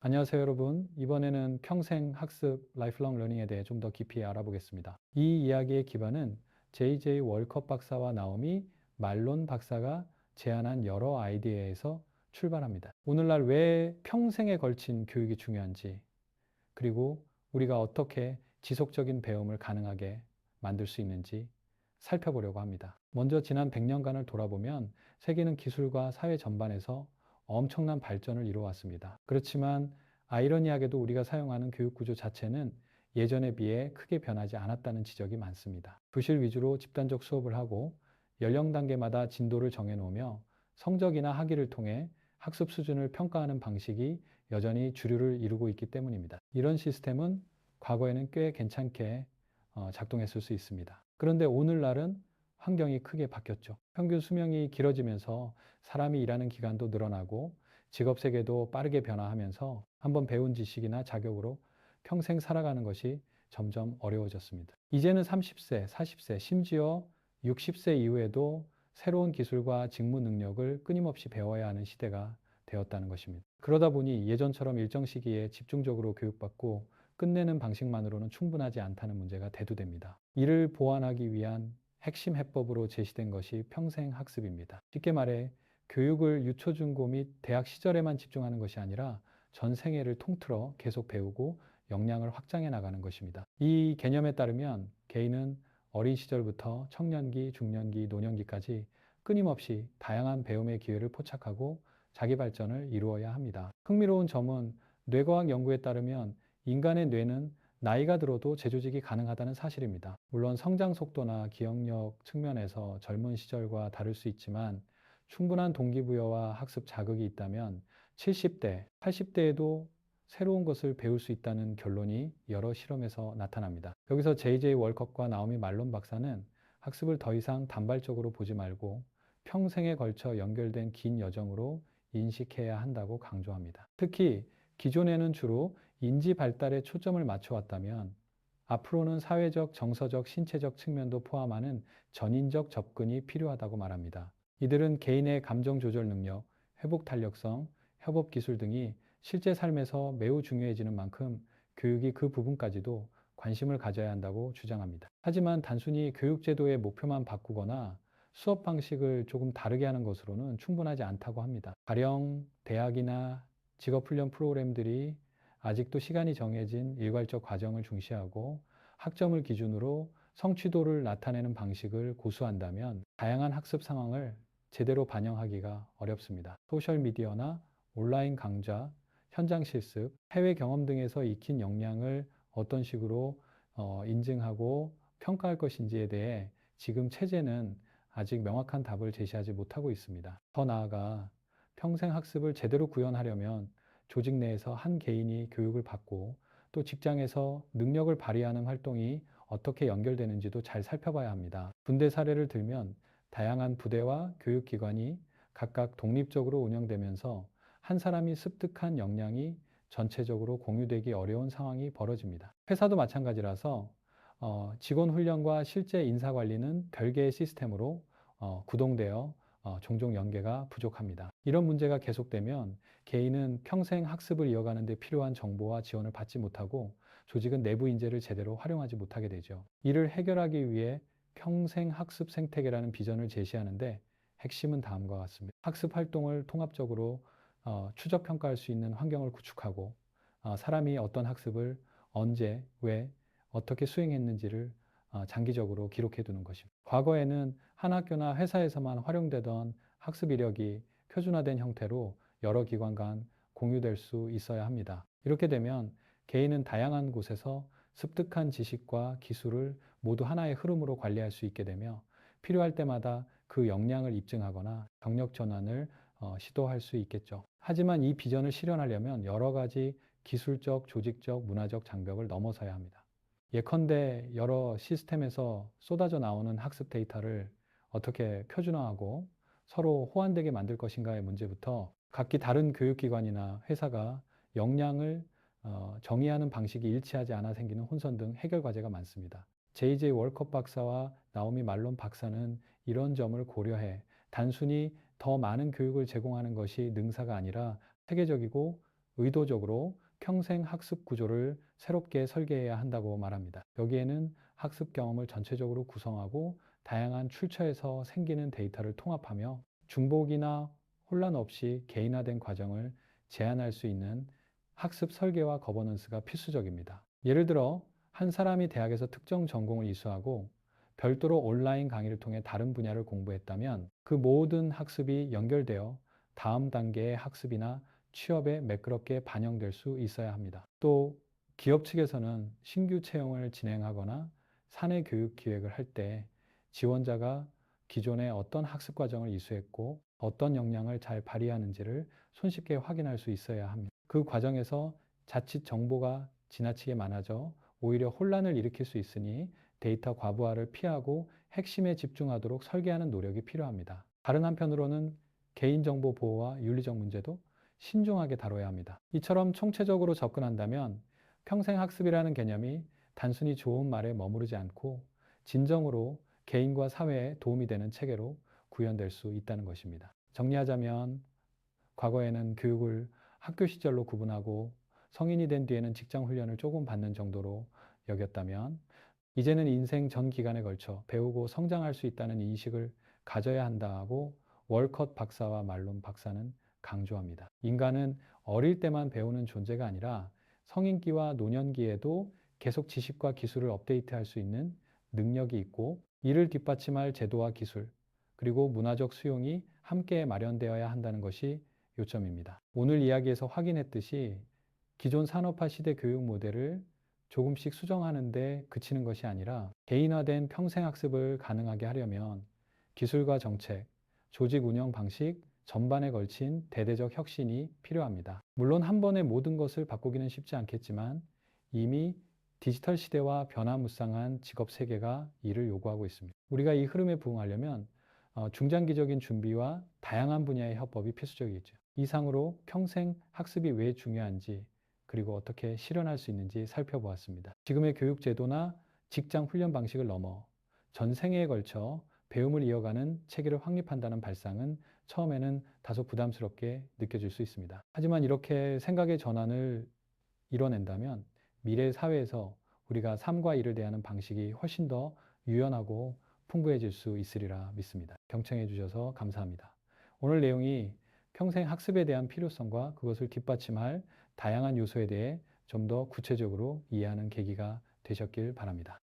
안녕하세요, 여러분. 이번에는 평생 학습 라이프롱 러닝에 대해 좀 더 깊이 알아보겠습니다. 이 이야기의 기반은 JJ 월컵 박사와 나오미 말론 박사가 제안한 여러 아이디어에서 출발합니다. 오늘날 왜 평생에 걸친 교육이 중요한지, 그리고 우리가 어떻게 지속적인 배움을 가능하게 만들 수 있는지 살펴보려고 합니다. 먼저 지난 100년간을 돌아보면 세계는 기술과 사회 전반에서 엄청난 발전을 이루어왔습니다. 그렇지만 아이러니하게도 우리가 사용하는 교육 구조 자체는 예전에 비해 크게 변하지 않았다는 지적이 많습니다. 교실 위주로 집단적 수업을 하고 연령 단계마다 진도를 정해놓으며 성적이나 학위를 통해 학습 수준을 평가하는 방식이 여전히 주류를 이루고 있기 때문입니다. 이런 시스템은 과거에는 꽤 괜찮게 작동했을 수 있습니다. 그런데 오늘날은 환경이 크게 바뀌었죠. 평균 수명이 길어지면서 사람이 일하는 기간도 늘어나고 직업 세계도 빠르게 변화하면서 한번 배운 지식이나 자격으로 평생 살아가는 것이 점점 어려워졌습니다. 이제는 30세, 40세, 심지어 60세 이후에도 새로운 기술과 직무 능력을 끊임없이 배워야 하는 시대가 되었다는 것입니다. 그러다 보니 예전처럼 일정 시기에 집중적으로 교육받고 끝내는 방식만으로는 충분하지 않다는 문제가 대두됩니다. 이를 보완하기 위한 핵심 해법으로 제시된 것이 평생 학습입니다. 쉽게 말해 교육을 유초중고 및 대학 시절에만 집중하는 것이 아니라 전 생애를 통틀어 계속 배우고 역량을 확장해 나가는 것입니다. 이 개념에 따르면 개인은 어린 시절부터 청년기, 중년기, 노년기까지 끊임없이 다양한 배움의 기회를 포착하고 자기 발전을 이루어야 합니다. 흥미로운 점은 뇌과학 연구에 따르면 인간의 뇌는 나이가 들어도 재조직이 가능하다는 사실입니다. 물론 성장 속도나 기억력 측면에서 젊은 시절과 다를 수 있지만 충분한 동기부여와 학습 자극이 있다면 70대, 80대에도 새로운 것을 배울 수 있다는 결론이 여러 실험에서 나타납니다. 여기서 JJ 월컵과 나오미 말론 박사는 학습을 더 이상 단발적으로 보지 말고 평생에 걸쳐 연결된 긴 여정으로 인식해야 한다고 강조합니다. 특히 기존에는 주로 인지 발달에 초점을 맞춰왔다면 앞으로는 사회적, 정서적, 신체적 측면도 포함하는 전인적 접근이 필요하다고 말합니다. 이들은 개인의 감정 조절 능력, 회복 탄력성, 협업 기술 등이 실제 삶에서 매우 중요해지는 만큼 교육이 그 부분까지도 관심을 가져야 한다고 주장합니다. 하지만 단순히 교육제도의 목표만 바꾸거나 수업 방식을 조금 다르게 하는 것으로는 충분하지 않다고 합니다. 가령 대학이나 직업훈련 프로그램들이 아직도 시간이 정해진 일괄적 과정을 중시하고 학점을 기준으로 성취도를 나타내는 방식을 고수한다면 다양한 학습 상황을 제대로 반영하기가 어렵습니다. 소셜미디어나 온라인 강좌, 현장 실습, 해외 경험 등에서 익힌 역량을 어떤 식으로 인증하고 평가할 것인지에 대해 지금 체제는 아직 명확한 답을 제시하지 못하고 있습니다. 더 나아가 평생 학습을 제대로 구현하려면 조직 내에서 한 개인이 교육을 받고 또 직장에서 능력을 발휘하는 활동이 어떻게 연결되는지도 잘 살펴봐야 합니다. 군대 사례를 들면 다양한 부대와 교육기관이 각각 독립적으로 운영되면서 한 사람이 습득한 역량이 전체적으로 공유되기 어려운 상황이 벌어집니다. 회사도 마찬가지라서 직원 훈련과 실제 인사 관리는 별개의 시스템으로 구동되어 종종 연계가 부족합니다. 이런 문제가 계속되면 개인은 평생 학습을 이어가는 데 필요한 정보와 지원을 받지 못하고 조직은 내부 인재를 제대로 활용하지 못하게 되죠. 이를 해결하기 위해 평생 학습 생태계라는 비전을 제시하는데 핵심은 다음과 같습니다. 학습 활동을 통합적으로 추적 평가할 수 있는 환경을 구축하고 사람이 어떤 학습을 언제, 왜, 어떻게 수행했는지를 장기적으로 기록해 두는 것입니다. 과거에는 한 학교나 회사에서만 활용되던 학습 이력이 표준화된 형태로 여러 기관 간 공유될 수 있어야 합니다. 이렇게 되면 개인은 다양한 곳에서 습득한 지식과 기술을 모두 하나의 흐름으로 관리할 수 있게 되며 필요할 때마다 그 역량을 입증하거나 경력 전환을 시도할 수 있겠죠. 하지만 이 비전을 실현하려면 여러 가지 기술적, 조직적, 문화적 장벽을 넘어서야 합니다. 예컨대 여러 시스템에서 쏟아져 나오는 학습 데이터를 어떻게 표준화하고 서로 호환되게 만들 것인가의 문제부터 각기 다른 교육기관이나 회사가 역량을 정의하는 방식이 일치하지 않아 생기는 혼선 등 해결 과제가 많습니다. JJ 월컵 박사와 나오미 말론 박사는 이런 점을 고려해 단순히 더 많은 교육을 제공하는 것이 능사가 아니라 체계적이고 의도적으로 평생 학습 구조를 새롭게 설계해야 한다고 말합니다. 여기에는 학습 경험을 전체적으로 구성하고 다양한 출처에서 생기는 데이터를 통합하며 중복이나 혼란 없이 개인화된 과정을 제안할 수 있는 학습 설계와 거버넌스가 필수적입니다. 예를 들어 한 사람이 대학에서 특정 전공을 이수하고 별도로 온라인 강의를 통해 다른 분야를 공부했다면 그 모든 학습이 연결되어 다음 단계의 학습이나 취업에 매끄럽게 반영될 수 있어야 합니다. 또 기업 측에서는 신규 채용을 진행하거나 사내 교육 기획을 할 때 지원자가 기존에 어떤 학습 과정을 이수했고 어떤 역량을 잘 발휘하는지를 손쉽게 확인할 수 있어야 합니다. 그 과정에서 자칫 정보가 지나치게 많아져 오히려 혼란을 일으킬 수 있으니 데이터 과부하를 피하고 핵심에 집중하도록 설계하는 노력이 필요합니다. 다른 한편으로는 개인정보 보호와 윤리적 문제도 신중하게 다뤄야 합니다. 이처럼 총체적으로 접근한다면 평생학습이라는 개념이 단순히 좋은 말에 머무르지 않고 진정으로 개인과 사회에 도움이 되는 체계로 구현될 수 있다는 것입니다. 정리하자면 과거에는 교육을 학교 시절로 구분하고 성인이 된 뒤에는 직장 훈련을 조금 받는 정도로 여겼다면 이제는 인생 전 기간에 걸쳐 배우고 성장할 수 있다는 인식을 가져야 한다고 월컷 박사와 말론 박사는 강조합니다. 인간은 어릴 때만 배우는 존재가 아니라 성인기와 노년기에도 계속 지식과 기술을 업데이트할 수 있는 능력이 있고 이를 뒷받침할 제도와 기술 그리고 문화적 수용이 함께 마련되어야 한다는 것이 요점입니다. 오늘 이야기에서 확인했듯이 기존 산업화 시대 교육 모델을 조금씩 수정하는 데 그치는 것이 아니라 개인화된 평생학습을 가능하게 하려면 기술과 정책, 조직 운영 방식 전반에 걸친 대대적 혁신이 필요합니다. 물론 한 번에 모든 것을 바꾸기는 쉽지 않겠지만 이미 디지털 시대와 변화무쌍한 직업 세계가 이를 요구하고 있습니다. 우리가 이 흐름에 부응하려면 중장기적인 준비와 다양한 분야의 협업이 필수적이죠. 이상으로 평생 학습이 왜 중요한지 그리고 어떻게 실현할 수 있는지 살펴보았습니다. 지금의 교육 제도나 직장 훈련 방식을 넘어 전 생애에 걸쳐 배움을 이어가는 체계를 확립한다는 발상은 처음에는 다소 부담스럽게 느껴질 수 있습니다. 하지만 이렇게 생각의 전환을 이뤄낸다면 미래 사회에서 우리가 삶과 일을 대하는 방식이 훨씬 더 유연하고 풍부해질 수 있으리라 믿습니다. 경청해 주셔서 감사합니다. 오늘 내용이 평생 학습에 대한 필요성과 그것을 뒷받침할 다양한 요소에 대해 좀 더 구체적으로 이해하는 계기가 되셨길 바랍니다.